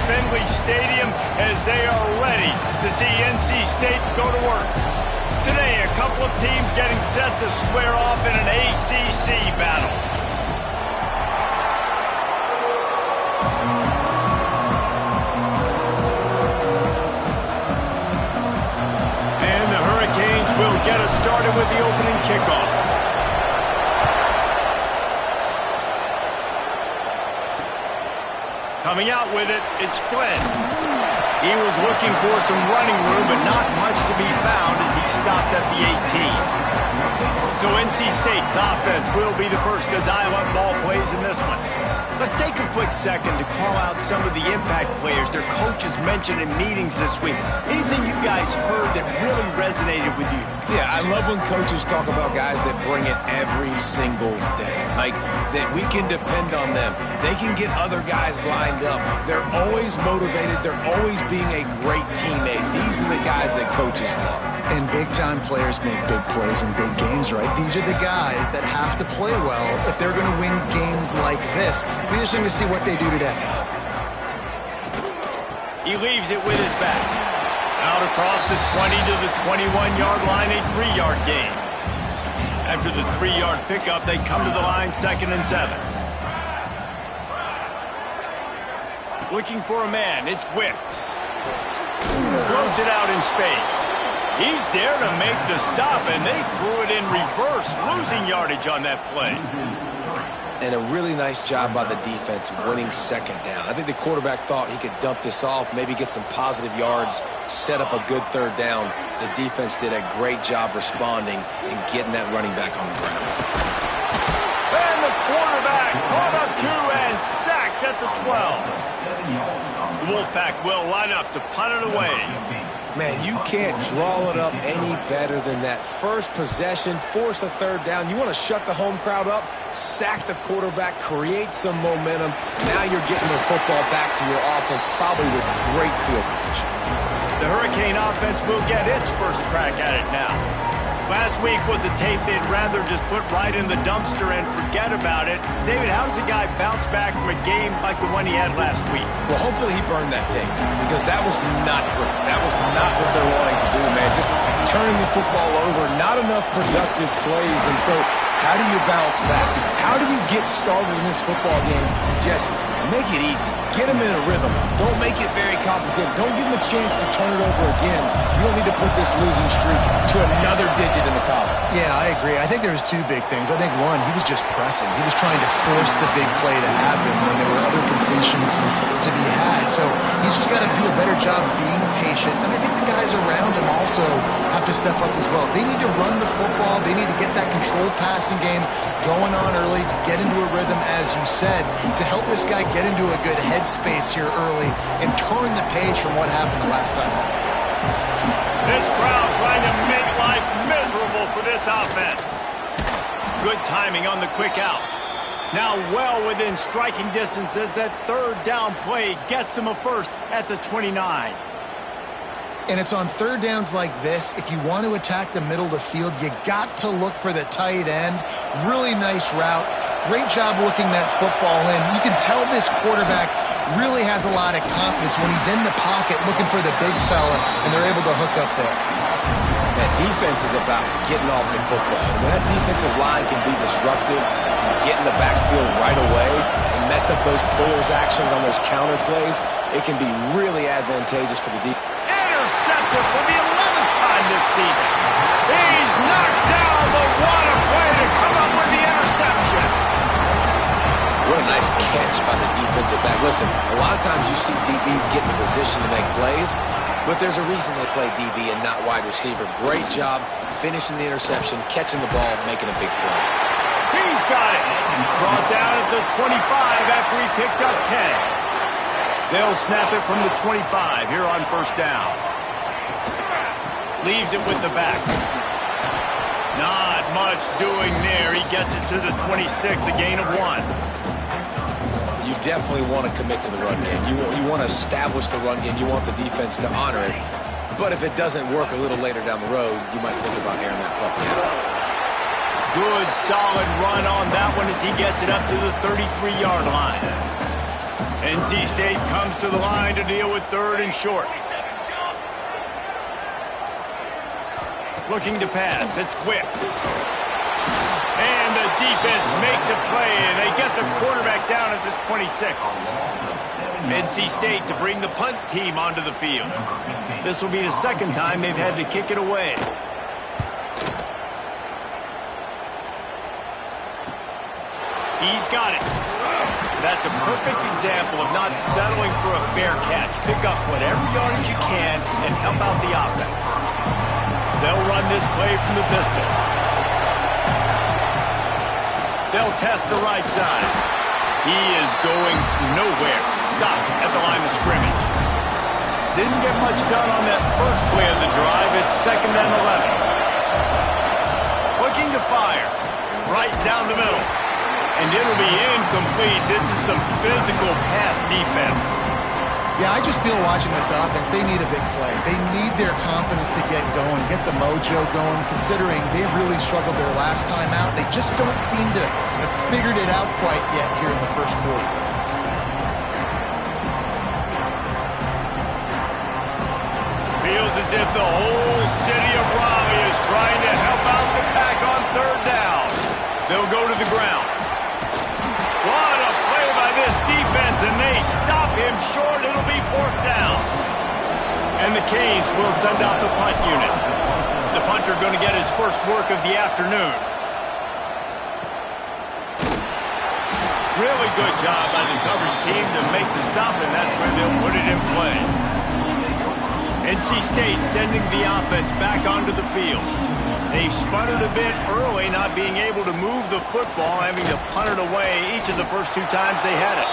Findlay Stadium as they are ready to see NC State go to work. Today, a couple of teams getting set to square off in an ACC battle. And the Hurricanes will get us started with the opening kickoff. Coming out with it, it's Flynn. He was looking for some running room, but not much to be found as he stopped at the 18. So NC State's offense will be the first to dial up ball plays in this one. Let's take a quick second to call out some of the impact players their coaches mentioned in meetings this week. Anything you guys heard that really resonated with you? Yeah, I love when coaches talk about guys that bring it every single day. Like, that we can depend on them. They can get other guys lined up. They're always motivated. They're always being a great teammate. These are the guys that coaches love. And big-time players make big plays in big games, right? These are the guys that have to play well if they're going to win games like this. We're just going to see what they do today. He leaves it with his back. Out across the 20 to the 21-yard line, a 3-yard gain. After the 3-yard pickup, they come to the line 2nd and 7. Looking for a man, it's Wicks. Throws it out in space. He's there to make the stop, and they threw it in reverse, losing yardage on that play. And a really nice job by the defense winning 2nd down. I think the quarterback thought he could dump this off, maybe get some positive yards, set up a good 3rd down. The defense did a great job responding and getting that running back on the ground. And the quarterback caught up to and sacked at the 12. The Wolfpack will line up to punt it away. Man, you can't draw it up any better than that. First possession, force a 3rd down. You want to shut the home crowd up, sack the quarterback, create some momentum. Now you're getting the football back to your offense, probably with great field position. The Hurricane offense will get its first crack at it now. Last week was a tape they'd rather just put right in the dumpster and forget about it. David, how does a guy bounce back from a game like the one he had last week? Well, hopefully he burned that tape, because that was not pretty. That was not what they're wanting to do, man. Just turning the football over, not enough productive plays. And so how do you bounce back? How do you get started in this football game? Jesse, make it easy. Get him in a rhythm. Don't make it very complicated. Don't give him a chance to turn it over again. You don't need to put this losing streak to another digit in the column. Yeah, I agree. I think there was 2 big things. I think, one, he was just pressing. He was trying to force the big play to happen when there were other completions to be had. So he's just got to do a better job being patient. And I think the guys around him also have to step up as well. They need to run the football. They need to get that controlled passing game going on early to get into a rhythm, as you said, to help this guy get into a good headspace here early and turn the page from what happened the last time. This crowd trying to make life miserable for this offense. Good timing on the quick out. Now well within striking distance as that 3rd down play gets them a first at the 29. And it's on 3rd downs like this, if you want to attack the middle of the field, you got to look for the tight end. Really nice route. Great job looking that football in. You can tell this quarterback really has a lot of confidence when he's in the pocket looking for the big fella, and they're able to hook up there. That defense is about getting off the football. And when that defensive line can be disruptive and get in the backfield right away and mess up those pullers actions on those counter plays, it can be really advantageous for the defense. Intercepted for the 11th time this season. He's knocked down, but what a play to come up with the interception. What a nice catch by the defensive back. Listen, a lot of times you see DBs get in position to make plays, but there's a reason they play DB and not wide receiver. Great job finishing the interception, catching the ball, making a big play. He's got it. Brought down at the 25 after he picked up 10. They'll snap it from the 25 here on 1st down. Leaves it with the back. Not much doing there. He gets it to the 26, a gain of 1. You definitely want to commit to the run game. You want to establish the run game. You want the defense to honor it. But if it doesn't work a little later down the road, you might think about airing that puppy out. Good, solid run on that one as he gets it up to the 33-yard line. NC State comes to the line to deal with 3rd and short. Looking to pass. It's Wicks. And the defense makes a play, and they get the quarterback down at the 26. NC State to bring the punt team onto the field. This will be the 2nd time they've had to kick it away. He's got it. That's a perfect example of not settling for a fair catch. Pick up whatever yardage you can and help out the offense. They'll run this play from the pistol. They'll test the right side. He is going nowhere. Stop at the line of scrimmage. Didn't get much done on that first play of the drive. It's 2nd and 11. Looking to fire. Right down the middle. And it'll be incomplete. This is some physical pass defense. Yeah, I just feel watching this offense, they need a big play. They need their confidence to get going, get the mojo going, considering they really struggled their last time out. They just don't seem to have figured it out quite yet here in the first quarter. Feels as if the whole city of Raleigh is trying to help out the pack on 3rd down. They'll go to the ground. What a play by this defense, and they stop him short. It'll be 4th down. And the Canes will send out the punt unit. The punter going to get his first work of the afternoon. Really good job by the coverage team to make the stop, and that's where they'll put it in play. NC State sending the offense back onto the field. They've spun it a bit early, not being able to move the football, having to punt it away each of the first 2 times they had it.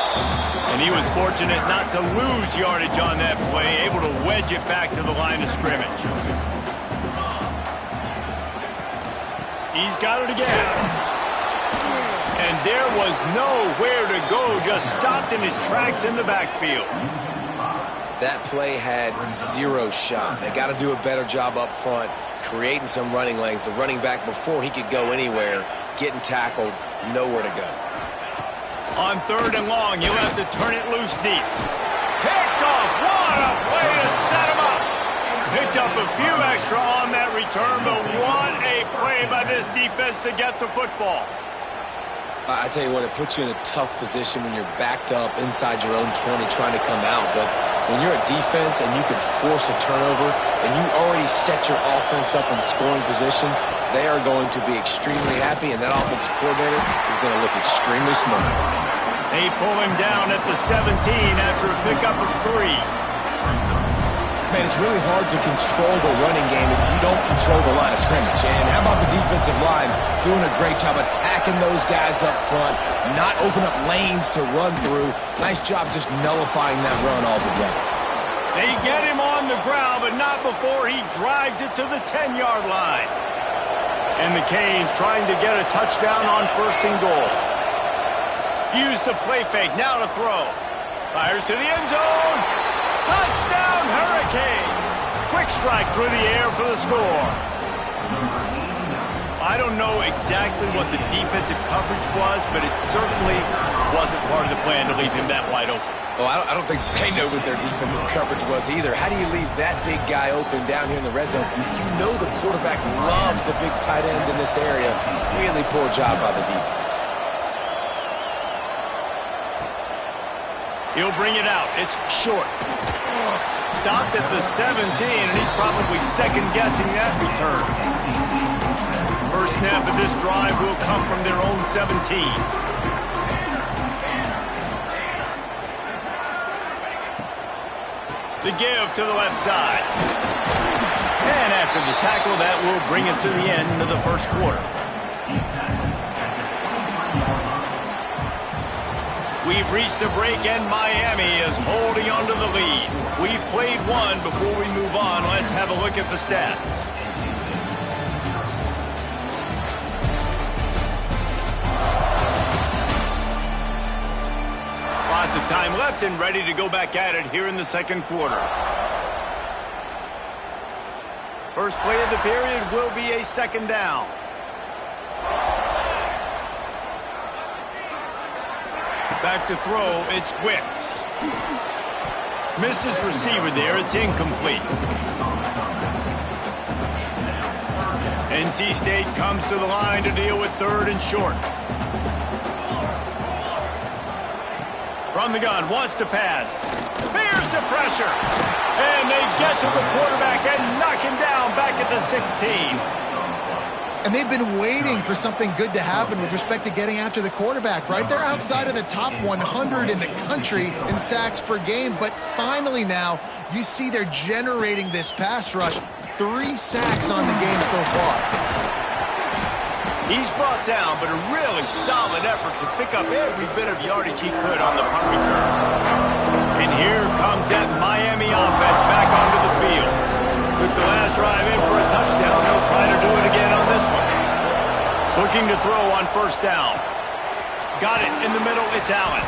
And he was fortunate not to lose yardage on that play, able to wedge it back to the line of scrimmage. He's got it again. And there was nowhere to go, just stopped in his tracks in the backfield. That play had 0 shot. They got to do a better job up front, creating some running lanes. The running back, before he could go anywhere, getting tackled, nowhere to go. On 3rd and long, you'll have to turn it loose deep. Picked off. What a play to set him up. Picked up a few extra on that return, but what a play by this defense to get the football. I tell you what, it puts you in a tough position when you're backed up inside your own 20 trying to come out. But when you're a defense and you can force a turnover and you already set your offense up in scoring position, they are going to be extremely happy, and that offensive coordinator is going to look extremely smart. They pull him down at the 17 after a pickup of 3. Man, it's really hard to control the running game if you don't control the line of scrimmage. And how about the defensive line doing a great job attacking those guys up front, not open up lanes to run through. Nice job just nullifying that run altogether. They get him on the ground, but not before he drives it to the 10-yard line. And the Canes trying to get a touchdown on 1st and goal. Use the play fake, now to throw. Fires to the end zone. Touchdown, Hurricanes! Quick strike through the air for the score. I don't know exactly what the defensive coverage was, but it certainly wasn't part of the plan to leave him that wide open. Well, I don't think they know what their defensive coverage was either. How do you leave that big guy open down here in the red zone? You know the quarterback loves the big tight ends in this area. Really poor job by the defense. He'll bring it out. It's short. Stopped at the 17, and he's probably second-guessing that return. First snap of this drive will come from their own 17. The give to the left side. And after the tackle, that will bring us to the end of the first quarter. We've reached a break, and Miami is holding on to the lead. We've played one. Before we move on, let's have a look at the stats. Lots of time left and ready to go back at it here in the second quarter. First play of the period will be a 2nd down. Back to throw, it's Wicks. Misses receiver there, it's incomplete. NC State comes to the line to deal with third and short. From the gun, wants to pass. Here's the pressure. And they get to the quarterback and knock him down back at the 16. And they've been waiting for something good to happen with respect to getting after the quarterback, right? They're outside of the top 100 in the country in sacks per game, but finally now you see they're generating this pass rush. 3 sacks on the game so far. He's brought down, but a really solid effort to pick up every bit of yardage he could on the punt return. And here comes that Miami offense back onto the field. Took the last drive in for a touchdown. They'll try to do it again on this one. Looking to throw on first down. Got it in the middle. It's Allen.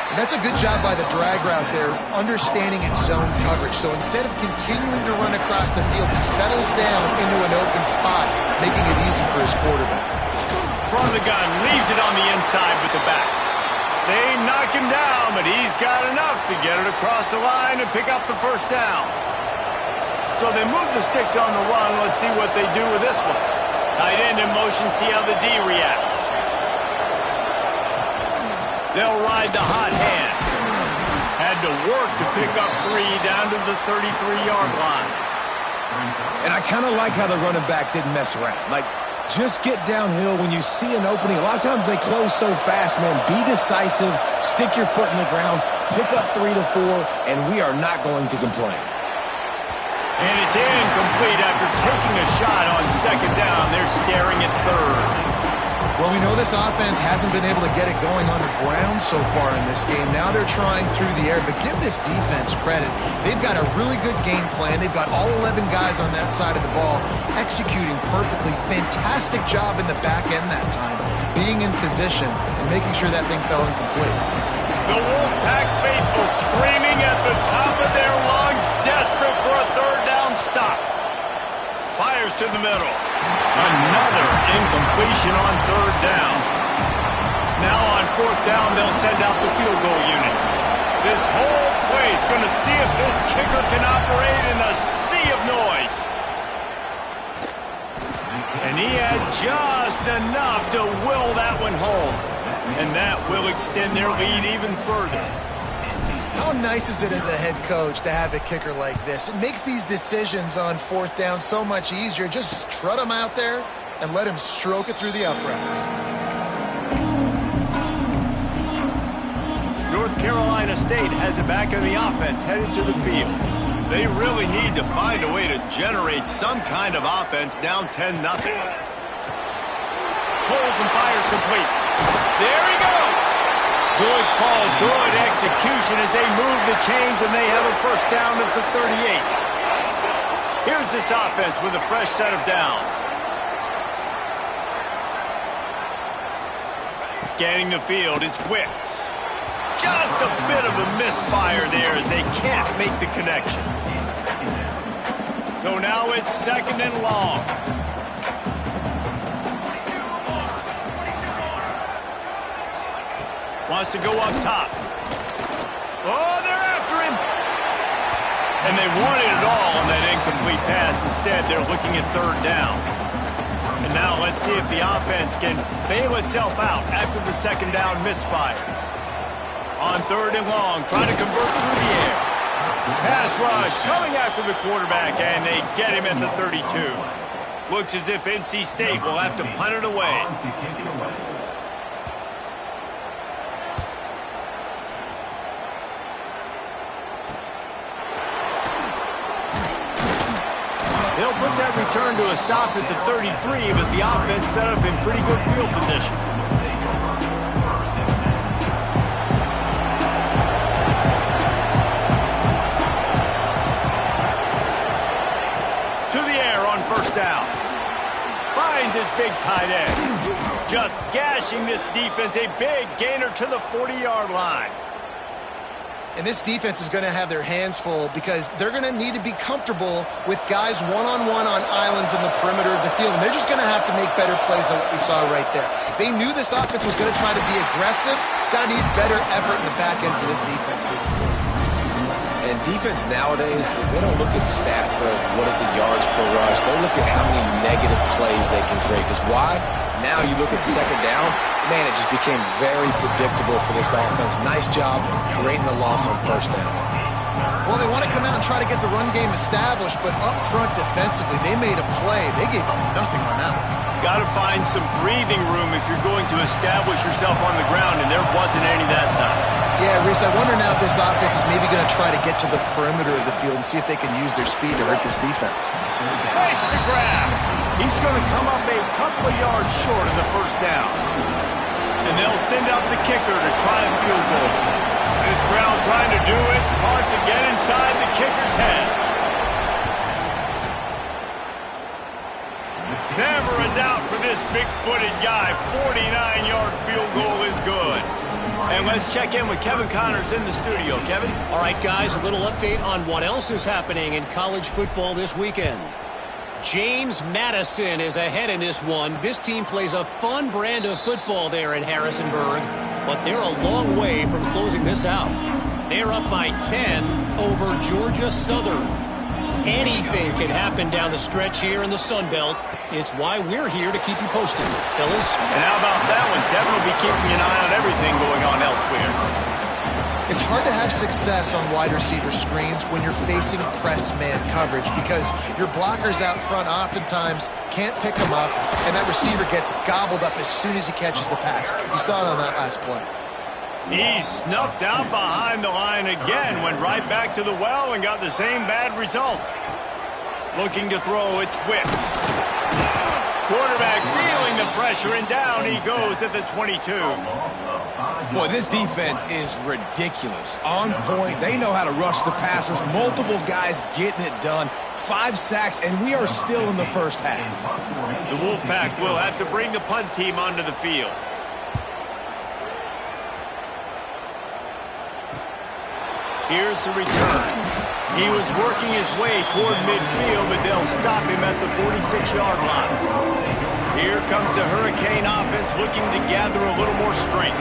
And that's a good job by the drag route there, understanding its zone coverage. So instead of continuing to run across the field, he settles down into an open spot, making it easy for his quarterback. From the gun, leaves it on the inside with the back. They knock him down, but he's got enough to get it across the line and pick up the first down. So they move the sticks on the run. Let's see what they do with this one. Tight end in motion, see how the D reacts. They'll ride the hot hand. Had to work to pick up 3 down to the 33-yard line. And I kind of like how the running back didn't mess around. Like, just get downhill when you see an opening. A lot of times they close so fast, man. Be decisive, stick your foot in the ground, pick up 3 to 4, and we are not going to complain. And it's incomplete after taking a shot on second down. They're staring at third. Well, we know this offense hasn't been able to get it going on the ground so far in this game. Now they're trying through the air, but give this defense credit. They've got a really good game plan. They've got all 11 guys on that side of the ball executing perfectly. Fantastic job in the back end that time, being in position and making sure that thing fell incomplete. The Wolfpack faithful screaming at the top of their lungs, desperate for a third down stop. Fires to the middle. Another incompletion on third down. Now on fourth down, they'll send out the field goal unit. This whole place going to see if this kicker can operate in the sea of noise. And he had just enough to will that one home. And that will extend their lead even further. How nice is it as a head coach to have a kicker like this? It makes these decisions on fourth down so much easier. Just trot him out there and let him stroke it through the uprights. North Carolina State has it back in the offense, headed to the field. They really need to find a way to generate some kind of offense down 10-0. Pulls and fires complete. There he goes. Good call, good execution as they move the chains and they have a first down at the 38. Here's this offense with a fresh set of downs. Scanning the field, it's Wicks. Just a bit of a misfire there as they can't make the connection. So now it's second and long. Wants to go up top. Oh, they're after him. And they wanted it all on that incomplete pass. Instead, they're looking at third down. And now let's see if the offense can bail itself out after the second down misfire. On third and long, trying to convert through the air. Pass rush coming after the quarterback, and they get him at the 32. Looks as if NC State will have to punt it away. They'll put that return to a stop at the 33, but the offense set up in pretty good field position. To the air on first down. Finds his big tight end. Just gashing this defense, a big gainer to the 40-yard line. And this defense is going to have their hands full because they're going to need to be comfortable with guys one-on-one on islands in the perimeter of the field. And they're just going to have to make better plays than what we saw right there. They knew this offense was going to try to be aggressive. Got to need better effort in the back end for this defense moving forward. And defense nowadays, they don't look at stats of what is the yards per rush. They look at how many negative plays they can create. Because why? Now you look at second down, man, it just became very predictable for this offense. Nice job creating the loss on first down. Well, they want to come out and try to get the run game established, but up front defensively, they made a play. They gave up nothing on that one. Got to find some breathing room if you're going to establish yourself on the ground, and there wasn't any that time. Yeah, Reese, I wonder now if this offense is maybe going to try to get to the perimeter of the field and see if they can use their speed to hurt this defense. Makes the grab. He's going to come up a couple of yards short of the first down. And they'll send out the kicker to try a field goal. This crowd trying to do its part to get inside the kicker's head. Never a doubt for this big-footed guy. 49-yard field goal is good. And let's check in with Kevin Connors in the studio. Kevin? All right, guys, a little update on what else is happening in college football this weekend. James Madison is ahead in this one. This team plays a fun brand of football there in Harrisonburg, but they're a long way from closing this out. They're up by 10 over Georgia Southern. Anything can happen down the stretch here in the Sun Belt. It's why we're here to keep you posted, fellas. And how about that one? Kevin will be keeping an eye on everything going on elsewhere. It's hard to have success on wide receiver screens when you're facing press man coverage because your blockers out front oftentimes can't pick them up, and that receiver gets gobbled up as soon as he catches the pass. You saw it on that last play. He snuffed out behind the line again, went right back to the well and got the same bad result. Looking to throw, it's Whips. Quarterback feeling the pressure, and down he goes at the 22. Boy, this defense is ridiculous. On point. They know how to rush the passers. Multiple guys getting it done. 5 sacks, and we are still in the first half. The Wolfpack will have to bring the punt team onto the field. Here's the return. He was working his way toward midfield, but they'll stop him at the 46-yard line. Here comes the Hurricane offense looking to gather a little more strength.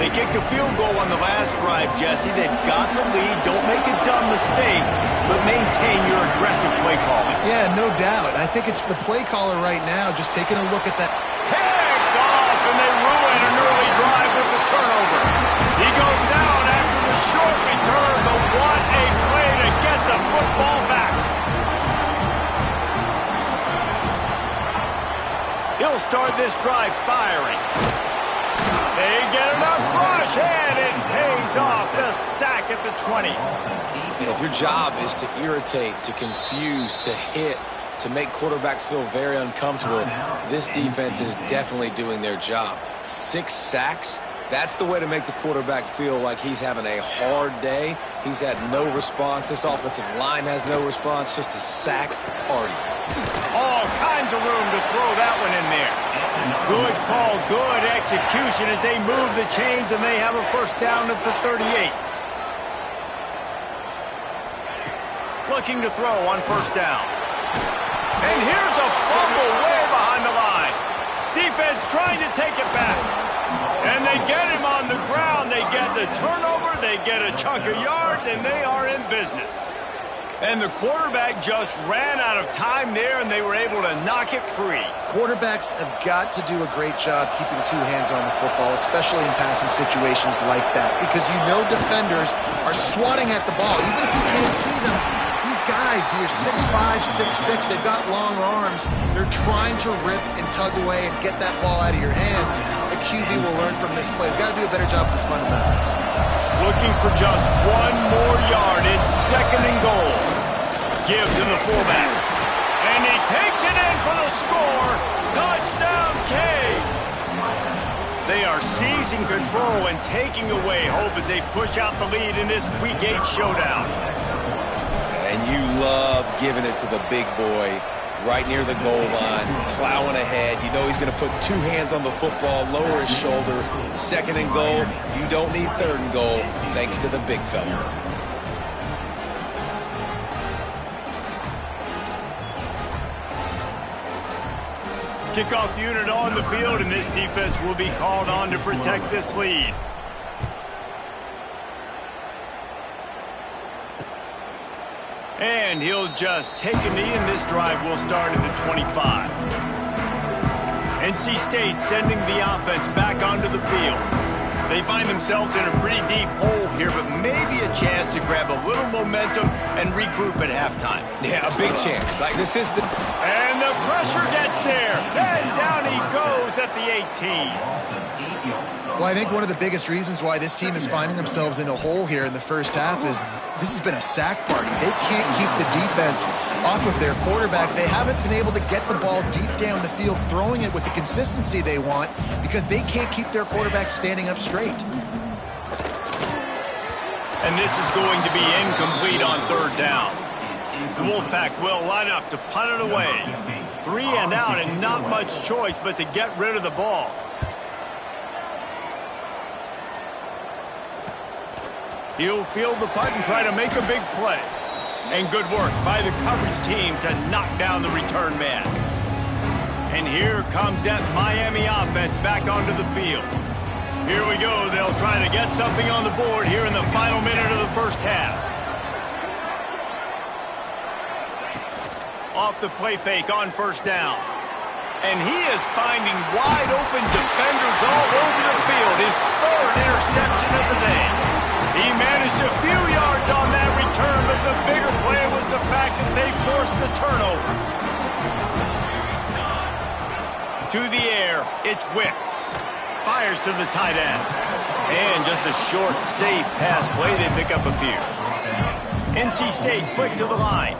They kicked a field goal on the last drive, Jesse. They've got the lead. Don't make a dumb mistake, but maintain your aggressive play calling. Yeah, no doubt. I think it's the play caller right now just taking a look at that. Picked off, and they ruin an early drive with the turnover. He goes down after the short return, but what a play to get the football back. He'll start this drive firing. They get enough rush, and it pays off. The sack at the 20. And if your job is to irritate, to confuse, to hit, to make quarterbacks feel very uncomfortable, this defense is definitely doing their job. 6 sacks, that's the way to make the quarterback feel like he's having a hard day. He's had no response. This offensive line has no response, just a sack party. All kinds of room to throw that one in there. Good call, good execution as they move the chains, and they have a first down at the 38. Looking to throw on first down. And here's a fumble way behind the line. Defense trying to take it back. And they get him on the ground. They get the turnover. They get a chunk of yards, and they are in business. And the quarterback just ran out of time there, and they were able to knock it free. Quarterbacks have got to do a great job keeping 2 hands on the football, especially in passing situations like that, because you know defenders are swatting at the ball. Even if you can't see them, these guys, they're 6'5", 6'6", they've got long arms. They're trying to rip and tug away and get that ball out of your hands. The QB will learn from this play. He's got to do a better job with his fundamentals. Looking for just 1 more yard. It's 2nd and goal. Give to the fullback. And he takes it in for the score. Touchdown, Canes. They are seizing control and taking away hope as they push out the lead in this Week 8 showdown. And you love giving it to the big boy right near the goal line, plowing ahead. You know he's going to put two hands on the football, lower his shoulder. Second and goal, you don't need third and goal, thanks to the big fella. Kickoff unit on the field, and this defense will be called on to protect this lead. And he'll just take a knee, and this drive will start at the 25. NC State sending the offense back onto the field. They find themselves in a pretty deep hole here, but maybe a chance to grab a little momentum and regroup at halftime. Yeah, a big chance. Like, this is the... And the pressure gets there. And down he goes at the 18. Well, I think one of the biggest reasons why this team is finding themselves in a hole here in the first half is this has been a sack party. They can't keep the defense off of their quarterback. They haven't been able to get the ball deep down the field, throwing it with the consistency they want because they can't keep their quarterback standing up straight. And this is going to be incomplete on third down. The Wolfpack will line up to punt it away. 3 and out, and not much choice but to get rid of the ball. He'll field the punt and try to make a big play. And good work by the coverage team to knock down the return man. And here comes that Miami offense back onto the field. Here we go. They'll try to get something on the board here in the final minute of the first half. Off the play fake on first down. And he is finding wide open defenders all over the field. His third interception of the day. He managed a few yards on that return, but the bigger play was the fact that they forced the turnover. To the air, it's Wicks. Fires to the tight end. And just a short, safe pass play. They pick up a few. NC State quick to the line.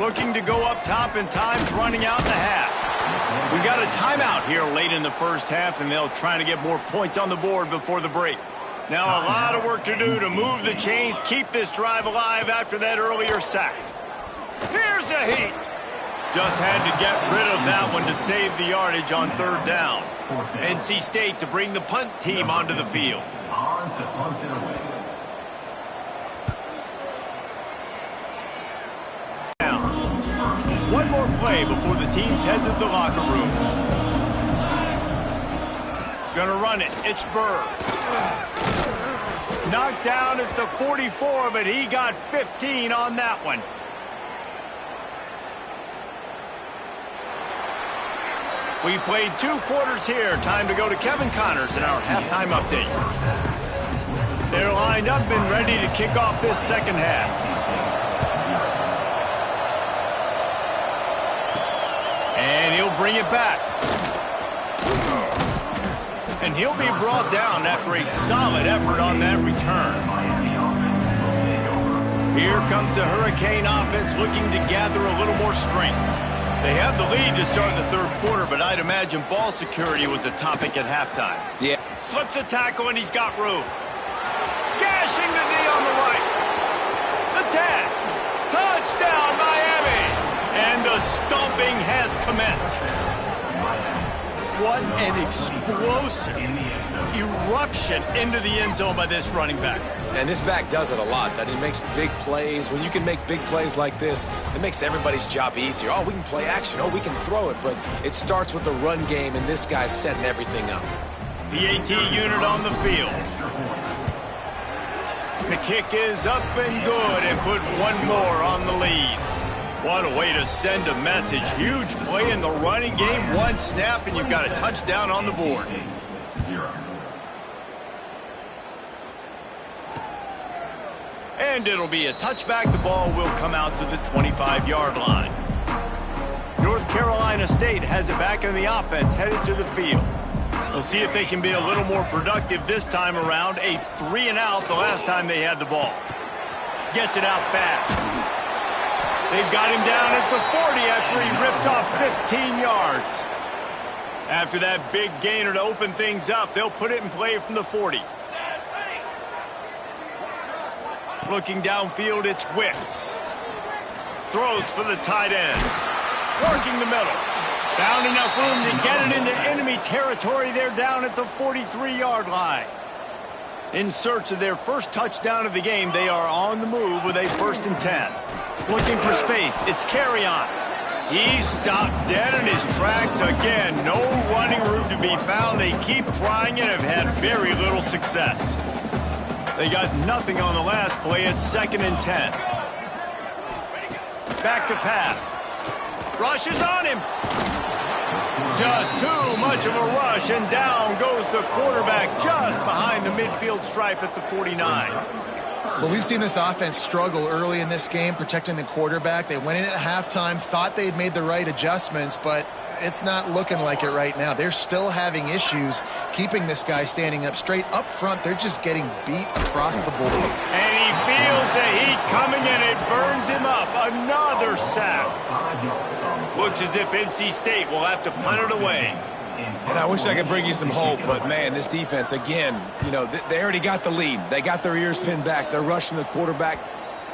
Looking to go up top, and time's running out in the half. We got a timeout here late in the first half, and they'll try to get more points on the board before the break. Now a lot of work to do to move the chains, keep this drive alive after that earlier sack. Here's a heat. Just had to get rid of that one to save the yardage on third down. NC State to bring the punt team onto the field. One more play before the teams head to the locker rooms. Gonna run it. It's Burr. Knocked down at the 44, but he got 15 on that one. We've played 2 quarters here. Time to go to Kevin Connors in our halftime update. They're lined up and ready to kick off this second half. And he'll bring it back. And he'll be brought down after a solid effort on that return. Here comes the Hurricane offense looking to gather a little more strength. They have the lead to start the third quarter, but I'd imagine ball security was a topic at halftime. Yeah. Slips a tackle, and he's got room. Gashing the knee on the right. The tag. Touchdown, Miami. And the stomping has commenced. What an explosive eruption into the end zone by this running back. And this back does it a lot, that he makes big plays. When you can make big plays like this, it makes everybody's job easier. Oh, we can play action. Oh, we can throw it. But it starts with the run game, and this guy's setting everything up. The AT unit on the field. The kick is up and good, and put one more on the lead. What a way to send a message. Huge play in the running game. One snap, and you've got a touchdown on the board. And it'll be a touchback. The ball will come out to the 25-yard line. North Carolina State has it back in the offense, headed to the field. We'll see if they can be a little more productive this time around. A 3 and out the last time they had the ball. Gets it out fast. They've got him down at the 40 after he ripped off 15 yards. After that big gainer to open things up, they'll put it in play from the 40. Looking downfield, it's Wicks. throws for the tight end. Working the middle. Found enough room to get it into enemy territory. They're down at the 43-yard line. In search of their first touchdown of the game, they are on the move with a 1st and 10. Looking for space. It's carry on. He's stopped dead in his tracks again. No running room to be found. They keep trying and have had very little success. They got nothing on the last play. It's 2nd and 10. Back to pass. Rush is on him. Just too much of a rush, and down goes the quarterback just behind the midfield stripe at the 49. Well, we've seen this offense struggle early in this game protecting the quarterback. They went in at halftime, thought they had made the right adjustments, but it's not looking like it right now. They're still having issues keeping this guy standing up straight. Up front, they're just getting beat across the board. And he feels the heat coming, and it burns him up. Another sack. Looks as if NC State will have to punt it away. And I wish I could bring you some hope, but, man, this defense, again, you know, they already got the lead. They got their ears pinned back. They're rushing the quarterback.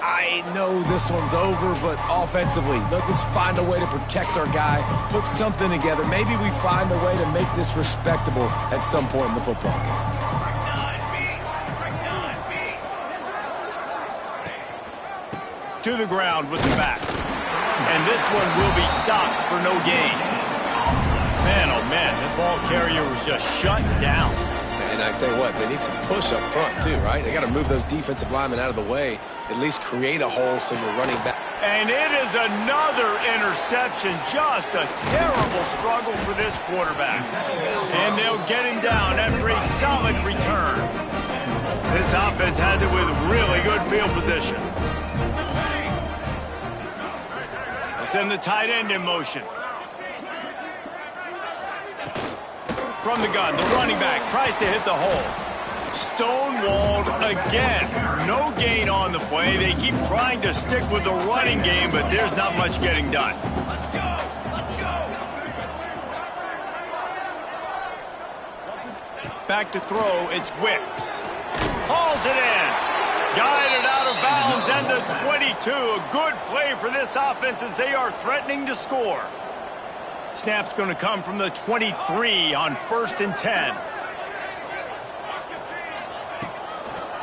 I know this one's over, but offensively, they'll just find a way to protect our guy, put something together. Maybe we find a way to make this respectable at some point in the football game. To the ground with the back. And this one will be stopped for no gain. Man, oh man, that ball carrier was just shut down. And I tell you what, they need some push up front too, right? They got to move those defensive linemen out of the way, at least create a hole so you're running back. And it is another interception. Just a terrible struggle for this quarterback. And they'll get him down after a solid return. This offense has it with really good field position. Send the tight end in motion. From the gun, the running back tries to hit the hole. Stonewalled again. No gain on the play. They keep trying to stick with the running game, but there's not much getting done. Back to throw, it's Wicks. Hauls it in. Guided out of bounds, and the 22. A good play for this offense as they are threatening to score. Snap's going to come from the 23 on 1st and 10.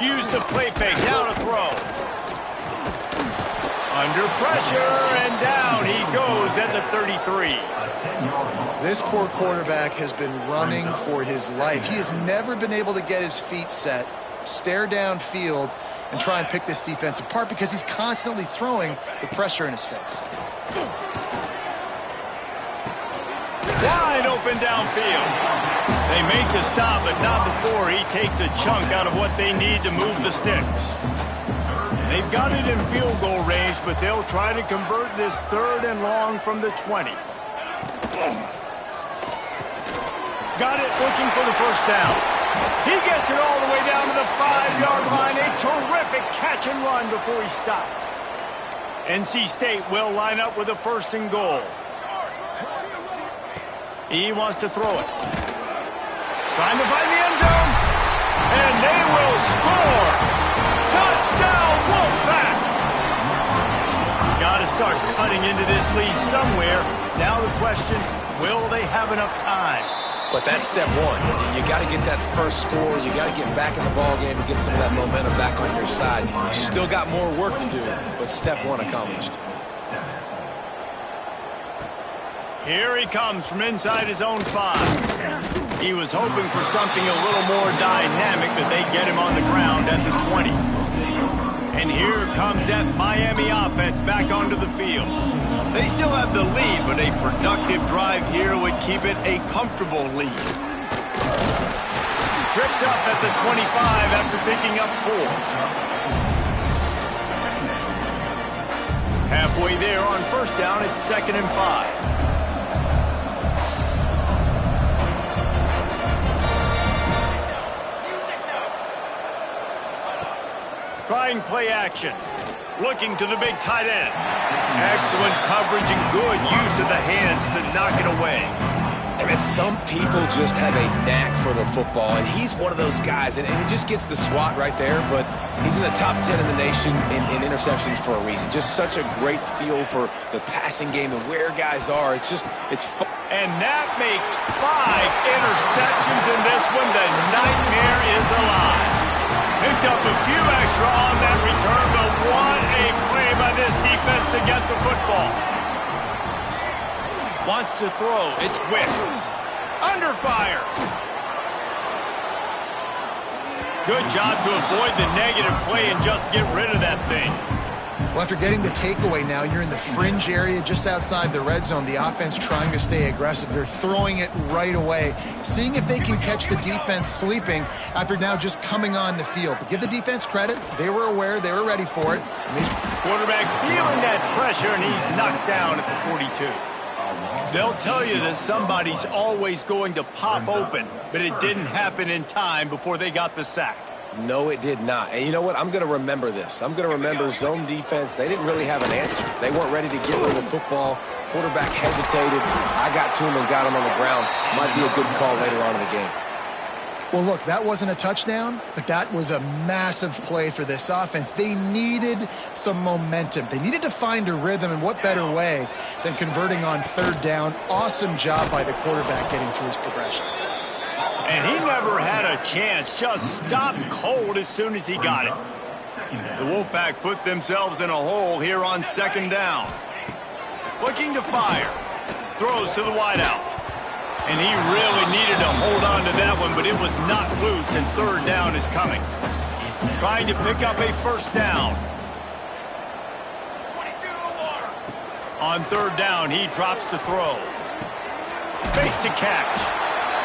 Use the play fake, down to throw. Under pressure, and down he goes at the 33. This poor quarterback has been running for his life. He has never been able to get his feet set, stare downfield, and try and pick this defense apart because he's constantly throwing with pressure in his face. Wide open downfield. They make the stop, but not before he takes a chunk out of what they need to move the sticks. They've got it in field goal range, but they'll try to convert this 3rd and long from the 20. Got it, looking for the 1st down. He gets it all the way down to the 5-yard line. A terrific catch and run before he stopped. NC State will line up with a 1st and goal. He wants to throw it. Trying to find the end zone. And they will score. Touchdown, Wolfpack. Got to start cutting into this lead somewhere. Now the question, will they have enough time? But that's step one. You got to get that first score. You got to get back in the ball game and get some of that momentum back on your side. You still got more work to do, but step one accomplished. Here he comes from inside his own 5. He was hoping for something a little more dynamic, but they get him on the ground at the 20. And here comes that Miami offense back onto the field. They still have the lead, but a productive drive here would keep it a comfortable lead. Tripped up at the 25 after picking up 4. Halfway there on 1st down, it's 2nd and 5. Trying play action. Looking to the big tight end. Excellent coverage and good use of the hands to knock it away. And And some people just have a knack for the football, and he's one of those guys, and he just gets the swat right there, but he's in the top 10 in the nation in interceptions for a reason. Just such a great feel for the passing game and where guys are. It's fun. And that makes 5 interceptions in this one. The nightmare is alive. Picked up a few extra on that return, but what a play by this defense to get the football. Wants to throw. It's Wicks. Under fire. Good job to avoid the negative play and just get rid of that thing. Well, after getting the takeaway now, you're in the fringe area just outside the red zone. The offense trying to stay aggressive. They're throwing it right away, seeing if they can catch the defense sleeping after now just coming on the field. But give the defense credit. They were aware. They were ready for it. Quarterback feeling that pressure, and he's knocked down at the 42. They'll tell you that somebody's always going to pop open, but it didn't happen in time before they got the sack. No, it did not. And you know what? I'm going to remember this. I'm going to remember zone defense. They didn't really have an answer. They weren't ready to get rid of the football. Quarterback hesitated. I got to him and got him on the ground. Might be a good call later on in the game. Well, look, that wasn't a touchdown, but that was a massive play for this offense. They needed some momentum. They needed to find a rhythm, and what better way than converting on third down. Awesome job by the quarterback getting through his progression. And he never had a chance, just stopped cold as soon as he got it. The Wolfpack put themselves in a hole here on second down. Looking to fire. Throws to the wideout. And he really needed to hold on to that one, but it was not loose, and third down is coming. Trying to pick up a first down. On third down, he drops to throw. Fakes a catch.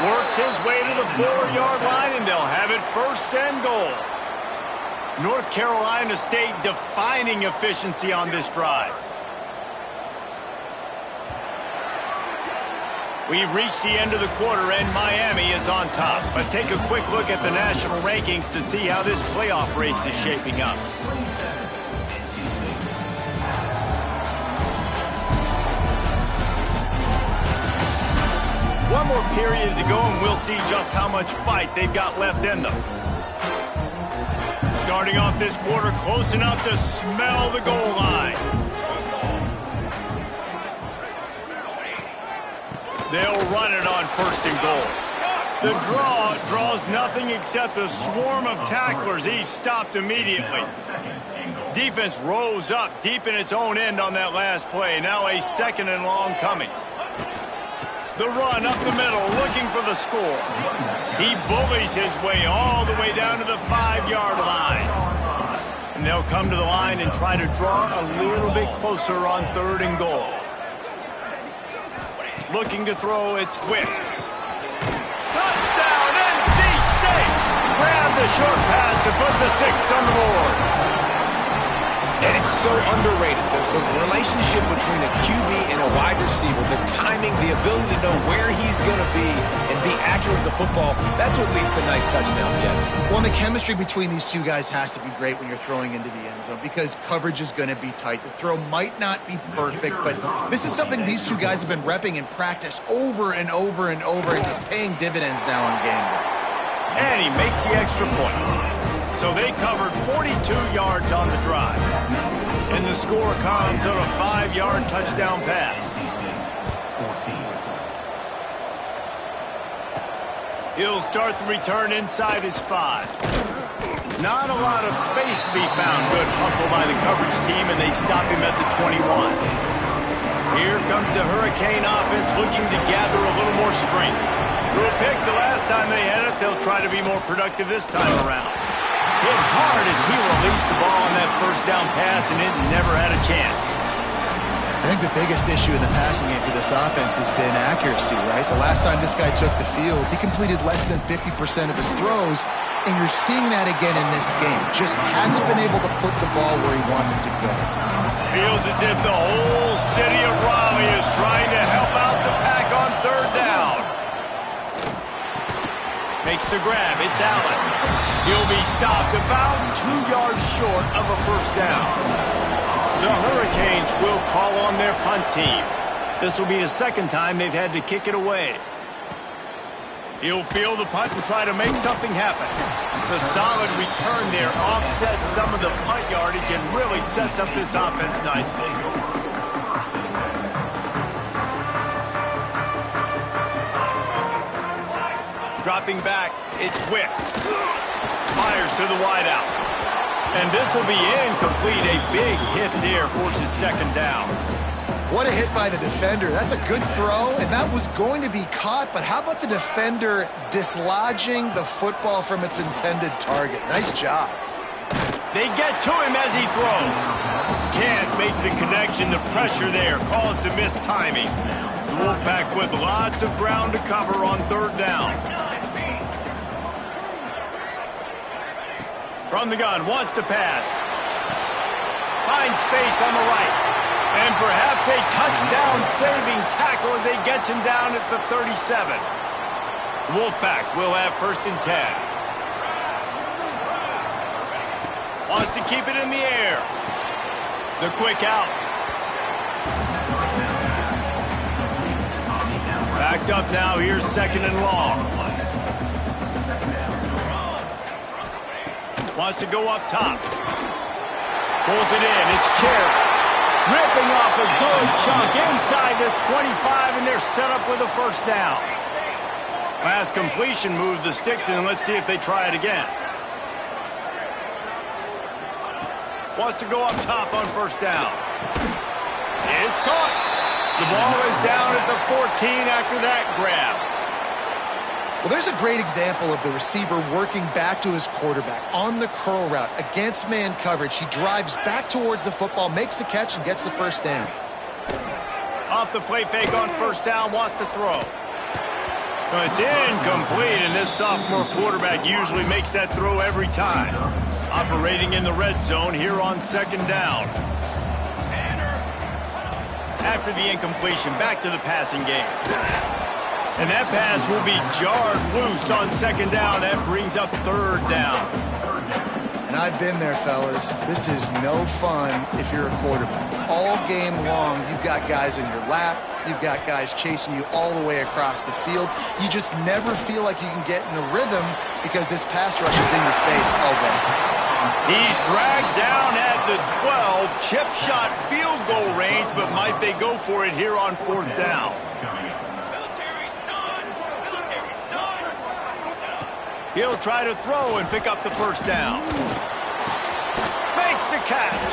Works his way to the 4-yard line, and they'll have it first and goal. North Carolina State defining efficiency on this drive. We've reached the end of the quarter, and Miami is on top. Let's take a quick look at the national rankings to see how this playoff race is shaping up. One more period to go, and we'll see just how much fight they've got left in them. Starting off this quarter close enough to smell the goal line. They'll run it on first and goal. The draw draws nothing except a swarm of tacklers. He's stopped immediately. Defense rose up deep in its own end on that last play. Now a second and long coming. The run up the middle, looking for the score. He bullies his way all the way down to the 5-yard line. And they'll come to the line and try to draw a little bit closer on third and goal. Looking to throw, it's Wicks. Touchdown, NC State! Grab the short pass to put the 6 on the board. And it's so underrated. The relationship between a QB and a wide receiver, the timing, the ability to know where he's going to be and be accurate with the football, that's what leads to nice touchdowns, Jesse. Well, and the chemistry between these two guys has to be great when you're throwing into the end zone because coverage is going to be tight. The throw might not be perfect, but this is something these two guys have been repping in practice over and over and over, and it's paying dividends now on game day. And he makes the extra point. So they covered 42 yards on the drive. And the score comes on a 5-yard touchdown pass. He'll start the return inside his 5. Not a lot of space to be found. Good hustle by the coverage team, and they stop him at the 21. Here comes the Hurricane offense looking to gather a little more strength. Threw a pick the last time they had it. They'll try to be more productive this time around. Hit hard as he released the ball on that first down pass, and it never had a chance. I think the biggest issue in the passing game for this offense has been accuracy, right? The last time this guy took the field, he completed less than 50% of his throws, and you're seeing that again in this game. Just hasn't been able to put the ball where he wants it to go. Feels as if the whole city of Raleigh is trying to help out the Pack on third down. Makes the grab. It's Allen. He'll be stopped about 2 yards short of a first down. The Hurricanes will call on their punt team. This will be the second time they've had to kick it away. He'll field the punt and try to make something happen. The solid return there offsets some of the punt yardage and really sets up this offense nicely. Dropping back, it's Wicks. Fires to the wideout. And this will be incomplete. A big hit there forces second down. What a hit by the defender. That's a good throw, and that was going to be caught, but how about the defender dislodging the football from its intended target? Nice job. They get to him as he throws. Can't make the connection. The pressure there caused the missed timing. The Wolfpack with lots of ground to cover on third down. From the gun, wants to pass. Finds space on the right. And perhaps a touchdown-saving tackle as they get him down at the 37. Wolfpack will have 1st and 10. Wants to keep it in the air. The quick out. Backed up now. Here's 2nd and long. Wants to go up top. Pulls it in. It's Cherry. Ripping off a good chunk inside the 25, and they're set up with a 1st down. Last completion moved the sticks in. Let's see if they try it again. Wants to go up top on 1st down. It's caught. The ball is down at the 14 after that grab. Well, there's a great example of the receiver working back to his quarterback on the curl route against man coverage. He drives back towards the football, makes the catch, and gets the 1st down. Off the play fake on 1st down, wants to throw. Well, it's incomplete, and this sophomore quarterback usually makes that throw every time. Operating in the red zone here on 2nd down. After the incompletion, back to the passing game. And that pass will be jarred loose on 2nd down. That brings up 3rd down. And I've been there, fellas. This is no fun if you're a quarterback. All game long, you've got guys in your lap. You've got guys chasing you all the way across the field. You just never feel like you can get in a rhythm because this pass rush is in your face all day. He's dragged down at the 12. Chip shot field goal range, but might they go for it here on 4th down? He'll try to throw and pick up the 1st down. Makes the catch.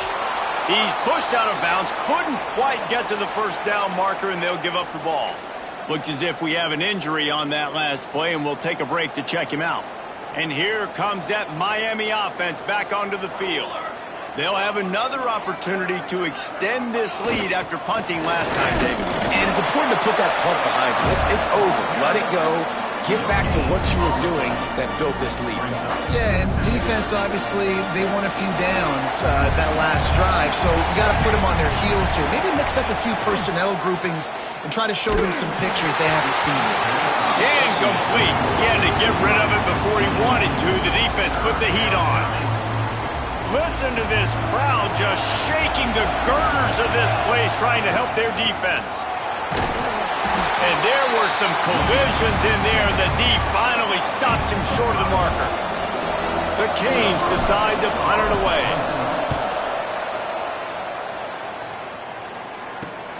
He's pushed out of bounds. Couldn't quite get to the 1st down marker, and they'll give up the ball. Looks as if we have an injury on that last play, and we'll take a break to check him out. And here comes that Miami offense back onto the field. They'll have another opportunity to extend this lead after punting last time, David. And it's important to put that punt behind you. It's over. Let it go. Get back to what you were doing that built this lead. Yeah, and defense, obviously, they won a few downs that last drive, so you got to put them on their heels here. Maybe mix up a few personnel groupings and try to show them some pictures they haven't seen yet. Incomplete. He had to get rid of it before he wanted to. The defense put the heat on. Listen to this crowd just shaking the girders of this place trying to help their defense. And there were some collisions in there. The D finally stops him short of the marker. The Canes decide to punt it away.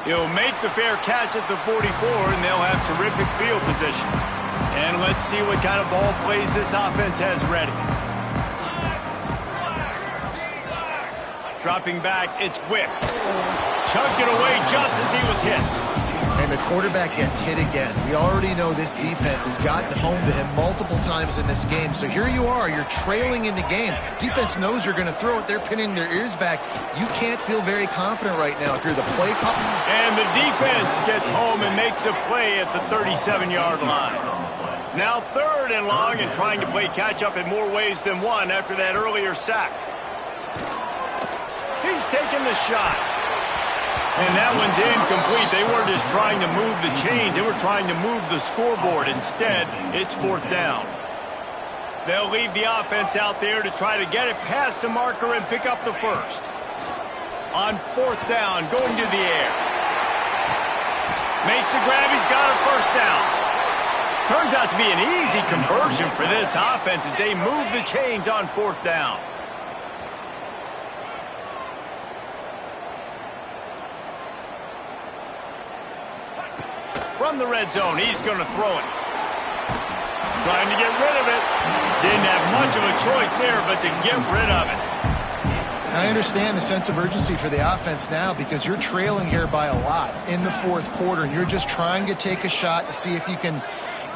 He'll make the fair catch at the 44, and they'll have terrific field position. And let's see what kind of ball plays this offense has ready. Dropping back, it's Wicks. Chucked it away just as he was hit. And the quarterback gets hit again. We already know this defense has gotten home to him multiple times in this game. So here you are, you're trailing in the game. Defense knows you're going to throw it. They're pinning their ears back. You can't feel very confident right now if you're the play call. And the defense gets home and makes a play at the 37-yard line. Now 3rd and long and trying to play catch-up in more ways than one after that earlier sack. He's taking the shot. And that one's incomplete. They weren't just trying to move the chains. They were trying to move the scoreboard. Instead, it's 4th down. They'll leave the offense out there to try to get it past the marker and pick up the 1st. On 4th down, going to the air. Makes the grab. He's got a 1st down. Turns out to be an easy conversion for this offense as they move the chains on 4th down. From the red zone, he's going to throw it. Trying to get rid of it. Didn't have much of a choice there, but to get rid of it. I understand the sense of urgency for the offense now because you're trailing here by a lot in the 4th quarter, and you're just trying to take a shot to see if you can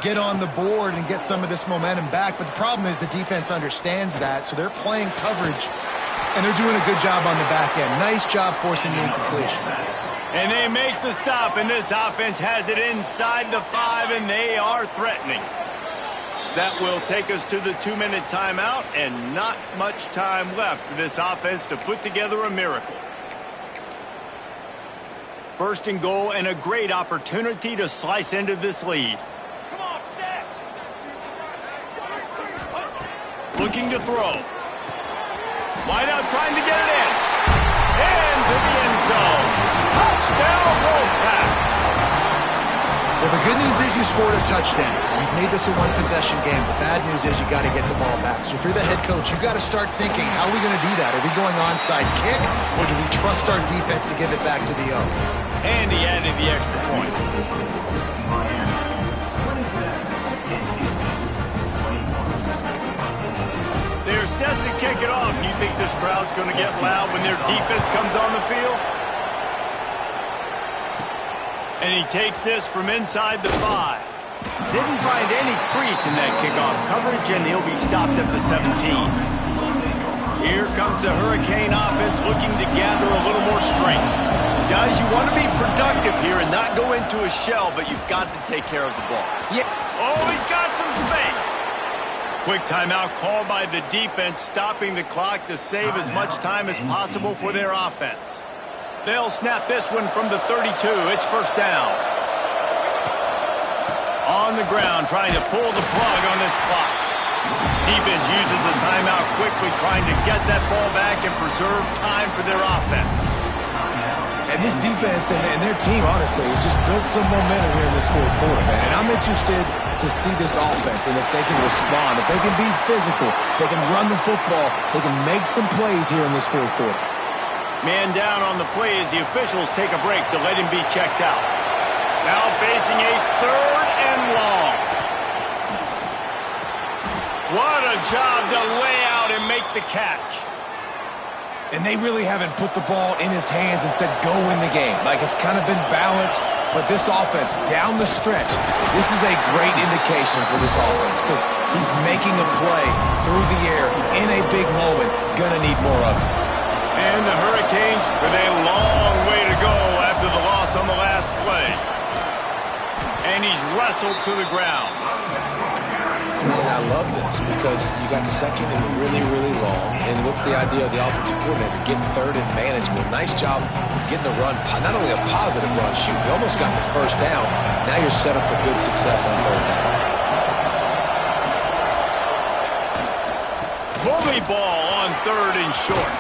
get on the board and get some of this momentum back. But the problem is the defense understands that, so they're playing coverage, and they're doing a good job on the back end. Nice job forcing the incompletion. And they make the stop, and this offense has it inside the 5, and they are threatening. That will take us to the 2-minute timeout, and not much time left for this offense to put together a miracle. 1st and goal, and a great opportunity to slice into this lead. Looking to throw. Wide out, trying to get it in. Into the end zone. Touchdown, Wolfpack. Well, the good news is you scored a touchdown. You've made this a one-possession game. The bad news is you got to get the ball back. So if you're the head coach, you've got to start thinking, how are we going to do that? Are we going onside kick, or do we trust our defense to give it back to the O? And he added the extra point. They're set to kick it off. Do you think this crowd's going to get loud when their defense comes on the field? And he takes this from inside the 5. Didn't find any crease in that kickoff coverage, and he'll be stopped at the 17. Here comes the Hurricane offense looking to gather a little more strength. Guys, you want to be productive here and not go into a shell, but you've got to take care of the ball. Yeah. Oh, he's got some space. Quick timeout called by the defense, stopping the clock to save as much time as possible for their offense. They'll snap this one from the 32. It's 1st down. On the ground, trying to pull the plug on this clock. Defense uses a timeout quickly, trying to get that ball back and preserve time for their offense. And this defense and their team, honestly, has just built some momentum here in this 4th quarter, man. And I'm interested to see this offense and if they can respond, if they can be physical, if they can run the football, they can make some plays here in this 4th quarter. Man down on the play as the officials take a break to let him be checked out. Now facing a 3rd and long. What a job to lay out and make the catch. And they really haven't put the ball in his hands and said, go win the game. Like, it's kind of been balanced, but this offense, down the stretch, this is a great indication for this offense because he's making a play through the air in a big moment. Gonna need more of it. And the Hurricanes with a long way to go after the loss on the last play. And he's wrestled to the ground. And I love this because you got 2nd and really, really long. And what's the idea of the offensive coordinator? Get 3rd and manageable. Nice job getting the run. Not only a positive run, shoot, you almost got the 1st down. Now you're set up for good success on 3rd down. Bully ball on 3rd and short.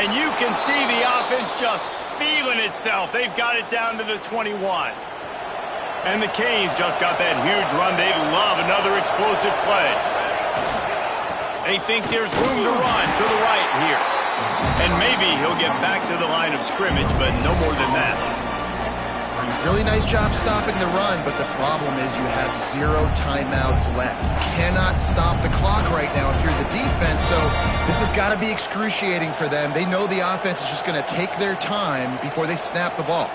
And you can see the offense just feeling itself. They've got it down to the 21. And the Canes just got that huge run. They love another explosive play. They think there's room to run to the right here. And maybe he'll get back to the line of scrimmage, but no more than that. Really nice job stopping the run, but the problem is you have 0 timeouts left. You cannot stop the clock right now if you're the defense, so this has got to be excruciating for them. They know the offense is just going to take their time before they snap the ball.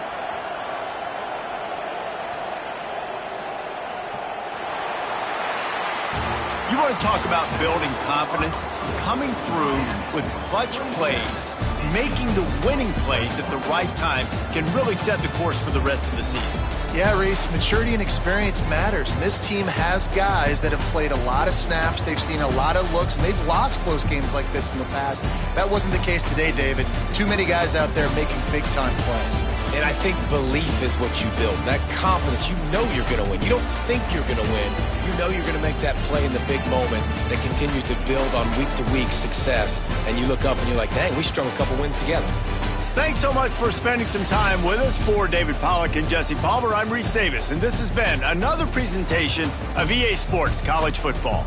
You want to talk about building confidence? Coming through with clutch plays, making the winning plays at the right time can really set the course for the rest of the season. Yeah, Reese, maturity and experience matters. And this team has guys that have played a lot of snaps. They've seen a lot of looks, and they've lost close games like this in the past. That wasn't the case today, David. Too many guys out there making big-time plays. And I think belief is what you build. That confidence, you know you're going to win. You don't think you're going to win. You know you're going to make that play in the big moment that continues to build on week-to-week success. And you look up and you're like, dang, we strung a couple wins together. Thanks so much for spending some time with us. For David Pollack and Jesse Palmer, I'm Reese Davis, and this has been another presentation of EA Sports College Football.